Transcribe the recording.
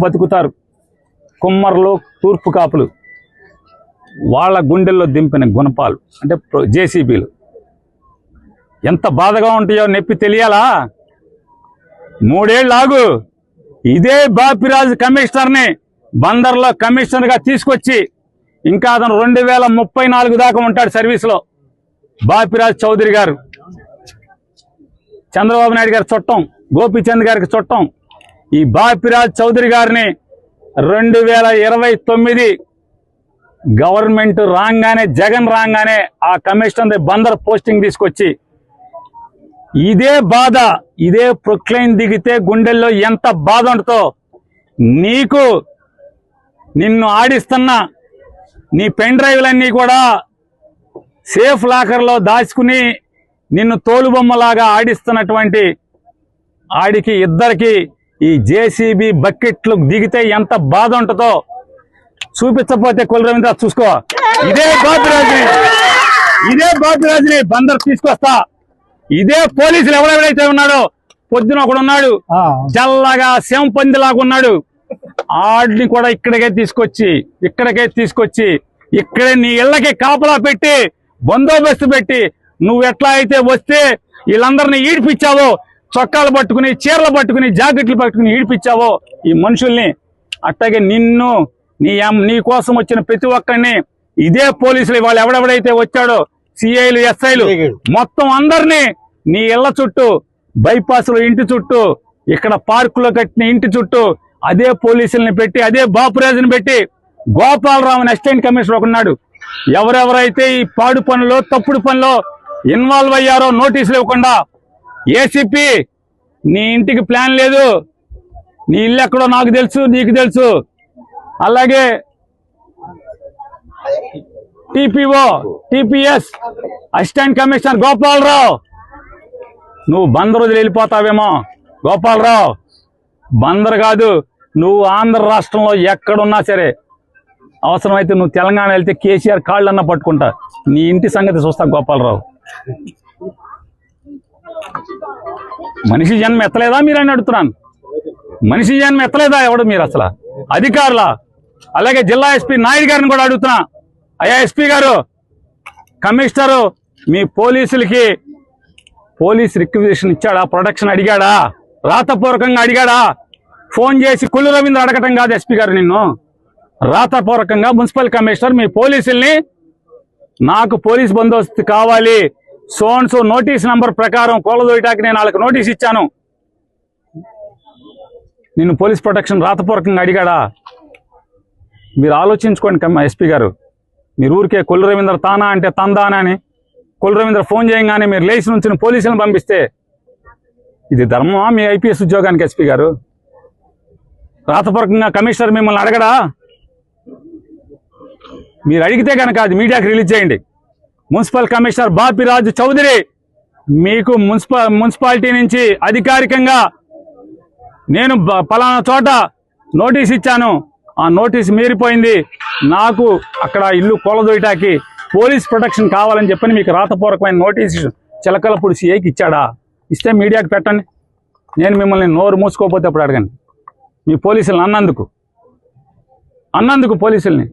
బతుకుతారు. కుమ్మర్లు, తూర్పు కాపులు, వాళ్ళ గుండెల్లో దింపిన గుణపాలు అంటే జేసీబీలు ఎంత బాధగా ఉంటాయో నొప్పి తెలియాలా? 3 ఏళ్ళు ఆగు. ఇదే బాపిరాజు కమిషనర్ని బందర్లో కమిషనర్గా తీసుకొచ్చి ఇంకా అతను 2034 దాకా ఉంటాడు సర్వీస్లో. బాపిరాజు చౌదరి గారు చంద్రబాబు నాయుడు గారి చుట్టం, గోపీచంద్ గారికి చుట్టం. ఈ బాపిరాజు చౌదరి గారిని 2029 గవర్నమెంట్ రాగానే, జగన్ రాగానే ఆ కమిషనర్ బందర్ పోస్టింగ్ తీసుకొచ్చి ఇదే బాధ, ఇదే ప్రొక్లైన్ దిగితే గుండెల్లో ఎంత బాధ ఉంటుందో నీకు. నిన్ను ఆడిస్తున్న నీ పెన్ డ్రైవ్లన్నీ కూడా సేఫ్ లాకర్లో దాచుకుని నిన్ను తోలుబొమ్మలాగా ఆడిస్తున్నటువంటి ఆడికి ఇద్దరికి ఈ జేసీబీ బకెట్లు దిగితే ఎంత బాధ ఉంటుందో చూపించకపోతే కుల రవీంద్ర చూసుకో. ఇదే బాపిరాజుని బందర్ తీసుకొస్తా. ఇదే పోలీసులు ఎవరెవరైతే ఉన్నాడో, పొద్దున ఒకడు ఉన్నాడు చల్లగా శంపందిలాగా ఉన్నాడు, ఆడిని కూడా ఇక్కడికే తీసుకొచ్చి ఇక్కడే నీ ఇళ్ళకి కాపలా పెట్టి బందోబస్తు పెట్టి నువ్వు ఎట్లా అయితే వస్తే వీళ్ళందరినీ ఈడిపించావో, చొక్కాలు పట్టుకుని, చీరలు పట్టుకుని, జాకెట్లు పట్టుకుని ఈడిపించావో ఈ మనుషుల్ని, అట్లాగే నిన్ను నీ కోసం వచ్చిన ప్రతి ఒక్కరిని ఇదే పోలీసులు వాళ్ళు ఎవడెవడైతే వచ్చాడో సిఐలు, ఎస్ఐలు మొత్తం అందరినీ నీ ఇళ్ల చుట్టూ, బైపాస్లో ఇంటి చుట్టూ, ఇక్కడ పార్కులో కట్టిన ఇంటి చుట్టూ అదే పోలీసుల్ని పెట్టి, అదే బాపురాజుని పెట్టి, గోపాలరావు అసిస్టెంట్ కమిషనర్ ఒకన్నాడు, ఎవరెవరైతే ఈ పాడు పనులు, తప్పుడు పనులు ఇన్వాల్వ్ అయ్యారో నోటీసులు ఇవ్వకుండా, ఏసీపీ నీ ఇంటికి ప్లాన్ లేదు, నీ ఇల్లు ఎక్కడో నాకు తెలుసు, నీకు తెలుసు, అలాగే TPO, TPS assistant commissioner Gopalarao, నువ్వు బందర్ వదిలి వెళ్ళిపోతావేమో. గోపాలరావు, బందర్ కాదు, నువ్వు ఆంధ్ర రాష్ట్రంలో ఎక్కడున్నా సరే, అవసరమైతే నువ్వు తెలంగాణ వెళ్తే కేసీఆర్ కాళ్ళన్నా పట్టుకుంటా, నీ ఇంటి సంగతి చూస్తా. గోపాలరావు, మనిషి జన్మ ఎత్తలేదా మీరని అడుగుతున్నాను. మనిషి జన్మ ఎత్తలేదా ఎవడు మీరు అసలు? అధికారులా? అలాగే జిల్లా ఎస్పీ నాయుడు గారిని కూడా అడుగుతున్నా, అయ్యా ఎస్పీ గారు, కమిషనరు మీ పోలీసులకి పోలీస్ రిక్వెజిషన్ ఇచ్చాడా? ప్రొటెక్షన్ అడిగాడా? రాతపూర్వకంగా అడిగాడా? ఫోన్ చేసి కుల్లు రవీంద్ర అడగటం కాదు ఎస్పీ గారు, నిన్ను రాతపూర్వకంగా మున్సిపల్ కమిషనర్ మీ పోలీసుల్ని, నాకు పోలీస్ బందోబస్తు కావాలి, సోన్సో నోటీస్ నంబర్ ప్రకారం కోలదోయటానికి నేను వాళ్ళకి నోటీస్ ఇచ్చాను, నిన్ను పోలీస్ ప్రొటెక్షన్ రాతపూర్వకంగా అడిగాడా? మీరు ఆలోచించుకోండి ఎస్పీ గారు. మీరు ఊరికే కుల్లు రవీంద్ర తానా అంటే తందానా అని కుల్లు రవీంద్ర ఫోన్ చేయగానే మీరు లేచి నుంచి పోలీసులను పంపిస్తే ఇది ధర్మమా మీ ఐపీఎస్ ఉద్యోగానికి? ఎస్పీ గారు, రాతపూర్వకంగా కమిషనర్ మిమ్మల్ని అడగడా? మీరు అడిగితే కనుక అది మీడియాకి రిలీజ్ చేయండి. మున్సిపల్ కమిషనర్ బాపిరాజు చౌదరి మీకు మున్సిపాలిటీ నుంచి అధికారికంగా నేను పలానా చోట నోటీస్ ఇచ్చాను, ఆ నోటీస్ మీరిపోయింది, నాకు అక్కడ ఇల్లు కూలదోయటానికి పోలీస్ ప్రొటెక్షన్ కావాలని చెప్పని మీకు రాతపూర్వకమైన నోటీసు చిలకలపూడి సిఐకి ఇచ్చాడా? ఇస్తే మీడియాకి పెట్టండి. నేను మిమ్మల్ని నోరు మూసుకోకపోతే అప్పుడు అడగండి. మీ పోలీసులను అన్నందుకు పోలీసుల్ని